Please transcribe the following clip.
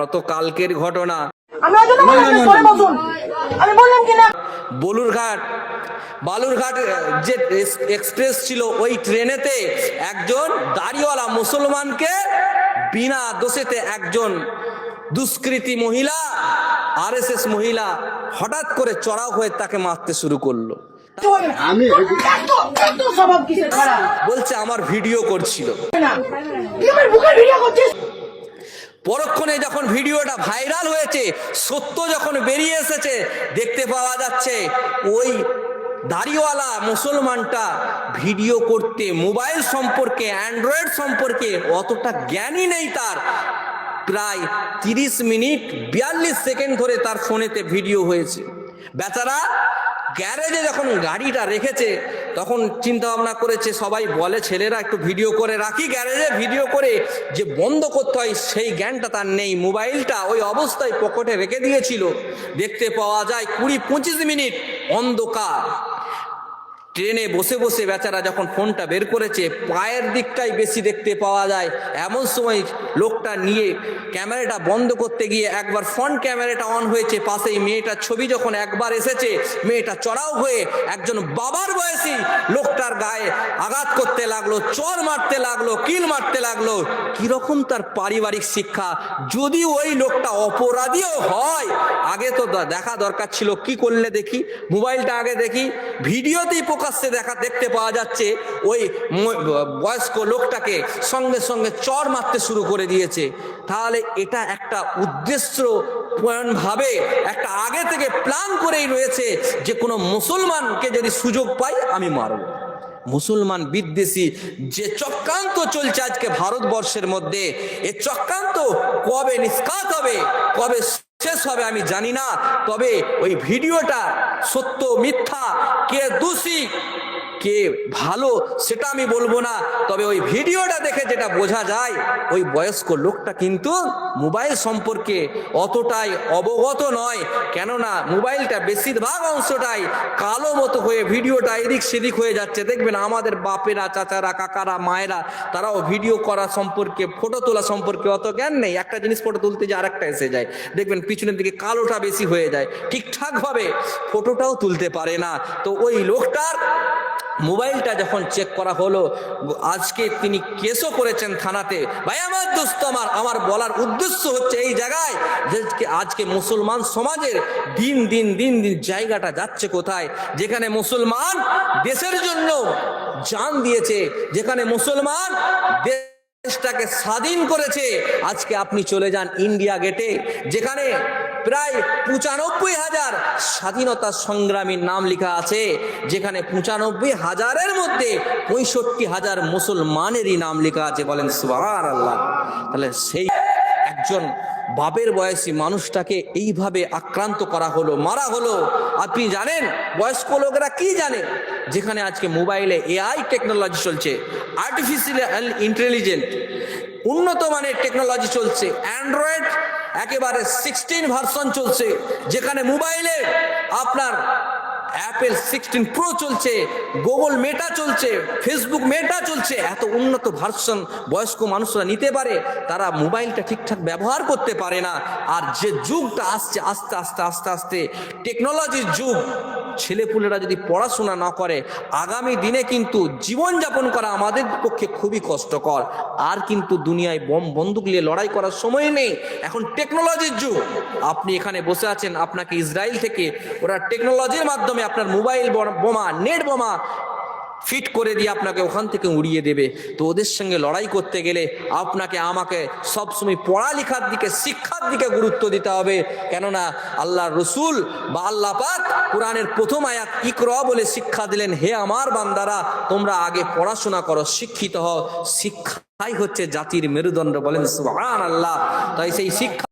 গতকালকের ঘটনা। বালুরঘাট যে এক্সপ্রেস ছিল, ওই ট্রেনেতে একজন দাড়িওয়ালা মুসলমানকে বিনা দোষেতে একজন দুষ্কৃতী মহিলা, আরএসএস মহিলা হঠাৎ করে চড়াও হয়ে তাকে মারতে শুরু করলো। বলছে আমার ভিডিও করছিল। পরক্ষণে যখন ভিডিওটা ভাইরাল হয়েছে, সত্য যখন বেরিয়ে এসেছে, দেখতে পাওয়া যাচ্ছে ওই দাড়িওয়ালা মুসলমানটা ভিডিও করতে, মোবাইল সম্পর্কে, অ্যান্ড্রয়েড সম্পর্কে অতটা জ্ঞানই নেই তার। প্রায় 30 মিনিট 42 সেকেন্ড ধরে তার ফোনেতে ভিডিও হয়েছে। বেচারা গ্যারেজে যখন গাড়িটা রেখেছে, তখন চিন্তা ভাবনা করেছে, সবাই বলে ছেলেরা একটু ভিডিও করে রাখি, গ্যারেজে ভিডিও করে যে বন্ধ করতে হয় সেই জ্ঞানটা তার নেই। মোবাইলটা ওই অবস্থায় পকেটে রেখে দিয়েছিল। দেখতে পাওয়া যায় 20-25 মিনিট অন্ধকার। ট্রেনে বসে বসে বেচারা যখন ফোনটা বের করেছে, পায়ের দিকটাই বেশি দেখতে পাওয়া যায়। এমন সময় লোকটা নিয়ে ক্যামেরাটা বন্ধ করতে গিয়ে একবার ফ্রন্ট ক্যামেরাটা অন হয়েছে, পাশেই মেয়েটার ছবি যখন একবার এসেছে, মেয়েটা চড়াও হয়ে একজন বাবার বয়সী লোকটার গায়ে আঘাত করতে লাগলো, চর মারতে লাগলো, কিল মারতে লাগলো। কিরকম তার পারিবারিক শিক্ষা! যদি ওই লোকটা অপরাধীও হয়, আগে তো দেখা দরকার ছিল। কি করলে দেখি, মোবাইলটা আগে দেখি। ভিডিওতেই প্রকাশ্যে দেখতে পাওয়া যাচ্ছে ওই বয়স্ক লোকটাকে সঙ্গে সঙ্গে চর মারতে শুরু করে দিয়েছে। তাহলে এটা একটা উদ্দেশ্য ভাবে, একটা আগে থেকে প্ল্যান করেই রয়েছে যে কোনো মুসলমানকে যদি সুযোগ পাই আমি মারব। মুসলমান বিদ্বেষী যে চক্রান্ত চলছে আজকে ভারতবর্ষের মধ্যে, এ চক্রান্ত কবে নিষ্কাত হবে, কবে শেষ হবে আমি জানি না। তবে ওই ভিডিওটা সত্য মিথ্যা, কে দোষী কে ভালো সেটা আমি বলবো না। তবে ওই ভিডিওটা দেখে যেটা বোঝা যায়, ওই বয়স্ক লোকটা কিন্তু মোবাইল সম্পর্কে অতটাই অবগত নয়। কেননা মোবাইলটা বেশিরভাগ অংশটাই কালো মতো হয়ে ভিডিওটা এদিক সেদিক হয়ে যাচ্ছে। দেখবেন আমাদের বাপেরা, চাচারা, কাকারা, মায়েরা, তারাও ভিডিও করা সম্পর্কে, ফটো তোলা সম্পর্কে অত জ্ঞান নেই। একটা জিনিস ফটো তুলতে যে আরেকটা এসে যায়, দেখবেন পিছনের দিকে কালোটা বেশি হয়ে যায়, ঠিকঠাকভাবে ফটোটাও তুলতে পারে না। তো ওই লোকটার মোবাইলটা যখন চেক করা হলো, আজকে তিনি কেসও করেছেন থানাতে। ভাই আমার দোস্ত, আমার বলার উদ্দেশ্য হচ্ছে এই জায়গায় যে আজকে মুসলমান সমাজের দিন দিন দিন দিন জায়গাটা যাচ্ছে কোথায়, যেখানে মুসলমান দেশের জন্য জান দিয়েছে, যেখানে মুসলমান দেশটাকে স্বাধীন করেছে। আজকে আপনি চলে যান ইন্ডিয়া গেটে, যেখানে প্রায় 95,000 স্বাধীনতা সংগ্রামীর নাম লেখা আছে, যেখানে 95,000-এর মধ্যে 65,000 মুসলমানেরই নাম লেখা আছে। বলেন সুবহানাল্লাহ। তাহলে সেই একজন বাপের বয়সী মানুষটাকে এইভাবে আক্রান্ত করা হলো, মারা হলো। আপনি জানেন বয়স্ক লোকেরা কি জানে? যেখানে আজকে মোবাইলে এআই টেকনোলজি চলছে, আর্টিফিশিয়াল ইন্টেলিজেন্ট, উন্নত মানের টেকনোলজি চলছে, অ্যান্ড্রয়েড একেবারে 16 ভার্সন চলছে, যেখানে মোবাইলে আপনার অ্যাপেল 16 প্রো চলছে, গুগল মেটা চলছে, ফেসবুক মেটা চলছে। এত উন্নত ভার্সন বয়স্ক মানুষরা নিতে পারে, তারা মোবাইলটা ঠিকঠাক ব্যবহার করতে পারে না। আর যে যুগটা আসছে আস্তে আস্তে আস্তে আস্তে টেকনোলজির যুগ, ছেলেপুলেরা যদি পড়াশোনা না করে, আগামী দিনে কিন্তু জীবনযাপন করা আমাদের পক্ষে খুবই কষ্টকর। আর কিন্তু দুনিয়ায় বন্দুক নিয়ে লড়াই করার সময় নেই, এখন টেকনোলজির যুগ। আপনি এখানে বসে আছেন, আপনাকে ইসরায়েল থেকে ওরা টেকনোলজির মাধ্যমে আপনার মোবাইল বোমা, নেট বোমা ফিট করে দিয়ে আপনাকে ওখান থেকে উড়িয়ে দেবে। তো ওদের সঙ্গে লড়াই করতে গেলে আপনাকে আমাকে সবসময় পড়ালেখার দিকে, শিক্ষার দিকে গুরুত্ব দিতে হবে। কেননা আল্লাহর রসুল বা আল্লাহ পাক কোরআনের প্রথম আয়াত ইকরা বলে শিক্ষা দিলেন, হে আমার বান্দারা, তোমরা আগে পড়াশোনা করো, শিক্ষিত হও। শিক্ষাই হচ্ছে জাতির মেরুদণ্ড। বলেন সুবহানাল্লাহ। তাই সেই শিক্ষা